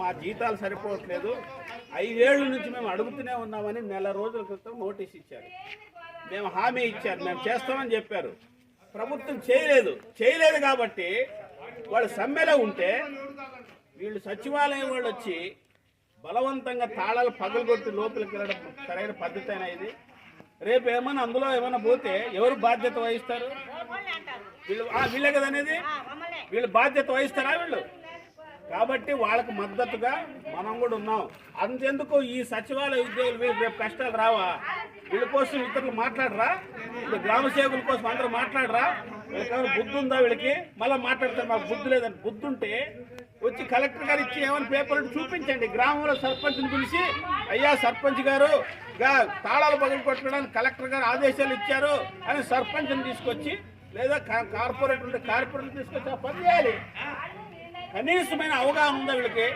మా జీతాలు సరిపోవట్లేదు, 5 ఏళ్ళ నుంచి మేము అడుగుతూనే ఉన్నామని నెల రోజుల క్రితం నోటీస్ ఇచ్చారు. మేము హామీ ఇచ్చారు, మేము చేస్తామని చెప్పారు. ప్రభుత్వం చేయలేదు కాబట్టి వాళ్ళు సమ్మెలో ఉంటే వీళ్ళు సచివాలయం వాళ్ళు వచ్చి బలవంతంగా తాళాలు పగలగొట్టి లోపలికి వెళ్ళడం సరైన పద్ధతి అయినా ఇది? రేపు ఏమైనా అందులో ఏమైనా పోతే ఎవరు బాధ్యత వహిస్తారు? వీళ్ళే కదా అనేది, వీళ్ళు బాధ్యత వహిస్తారా వీళ్ళు? కాబట్టి వాళ్ళకు మద్దతుగా మనం కూడా ఉన్నాం. అంతెందుకు ఈ సచివాలయ ఉద్యోగులు వీళ్ళకి రేపు కష్టాలు రావా? వీళ్ళ కోసం ఇతరులు మాట్లాడరా? ఇప్పుడు గ్రామ సేవకుల కోసం అందరూ మాట్లాడరా? వీళ్ళకి బుద్ధి ఉందా? వీళ్ళకి మళ్ళీ మాట్లాడతారు మాకు బుద్ధి లేదని. బుద్ధి ఉంటే వచ్చి కలెక్టర్ గారు ఇచ్చి ఏమైనా పేపర్ చూపించండి. గ్రామంలో సర్పంచ్ని పిలిచి, అయ్యా సర్పంచ్ గారు తాళాలు పగలు కొట్టడానికి కలెక్టర్ గారు ఆదేశాలు ఇచ్చారు అని సర్పంచ్ని తీసుకొచ్చి, లేదా కార్పొరేటర్ ఉంటే కార్పొరేటర్ తీసుకొచ్చి ఆ పని చేయాలి. కనీసమైన అవగాహన ఉందా వీళ్ళకి?